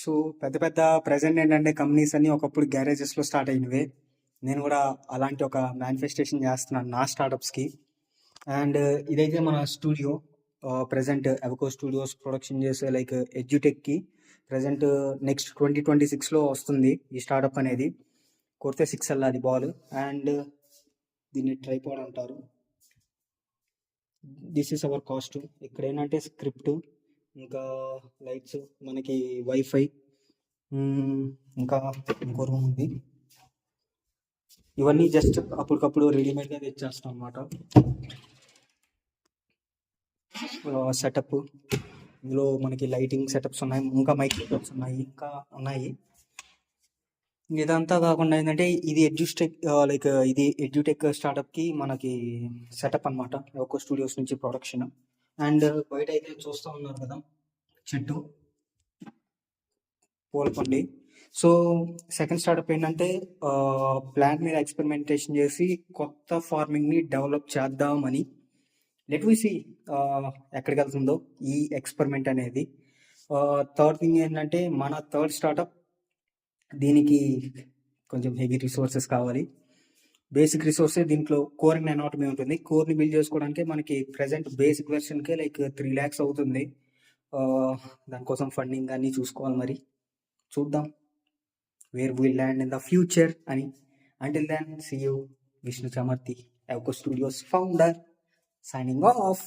So పెద్ద పెద్ద present ఏంటంటే కంపెనీస్ అన్ని ఒకప్పుడు గ్యారేజెస్లో స్టార్ట్ అయినవే. నేను కూడా అలాంటి ఒక మేనిఫెస్టేషన్ చేస్తున్నాను నా స్టార్టప్స్కి. అండ్ ఇదైతే మన స్టూడియో. ప్రజెంట్ అవకో స్టూడియోస్ ప్రొడక్షన్ చేసే లైక్ ఎడ్యుటెక్కి ప్రజెంట్ నెక్స్ట్ 2026లో వస్తుంది ఈ స్టార్టప్ అనేది. కొడితే 6 వెళ్ళాలి బాల్. అండ్ దీన్ని ట్రైపాడ్ అంటారు. This is our cost. ఇక్కడ ఏంటంటే స్క్రిప్ట్, ఇంకా లైట్స్, మనకి వైఫై, ఇంకా ఇంకో రూమ్ ఉంది. ఇవన్నీ జస్ట్ అప్పటికప్పుడు రెడీమేడ్గా తెచ్చేస్తాం అన్నమాట. సెటప్, ఇందులో మనకి లైటింగ్ సెటప్స్ ఉన్నాయి, ఇంకా మైక్ సెటప్స్ ఉన్నాయి, ఇంకా ఉన్నాయి. ఇదంతా కాకుండా ఏంటంటే ఇది ఎడ్యుటెక్ స్టార్టప్కి మనకి సెటప్ అనమాట, ఒక స్టూడియోస్ నుంచి ప్రొడక్షన్. అండ్ బయట అయితే చూస్తూ ఉన్నారు కదా చెట్టు, పూలపండి. సో సెకండ్ స్టార్టప్ ఏంటంటే ప్లాంట్ మీద ఎక్స్పెరిమెంటేషన్ చేసి కొత్త ఫార్మింగ్ని డెవలప్ చేద్దామని. లెట్ వి సీ ఎక్కడికి వెళ్తుందో ఈ ఎక్స్పెరిమెంట్ అనేది. థర్డ్ థింగ్ ఏంటంటే మన థర్డ్ స్టార్టప్, దీనికి కొంచెం హెవీ రిసోర్సెస్ కావాలి. బేసిక్ రిసోర్సెస్ దీంట్లో కోర్ అండ్ అనాటమీ ఉంటుంది. కోర్ని బిల్డ్ చేసుకోవడానికి మనకి ప్రజెంట్ బేసిక్ వెర్షన్కే లైక్ 3 lakhs అవుతుంది. దానికోసం ఫండింగ్ అన్నీ చూసుకోవాలి. మరి చూద్దాం where will land in the future అని. Until then see you. Vishnu Chamarthi, Avako studios founder, signing off.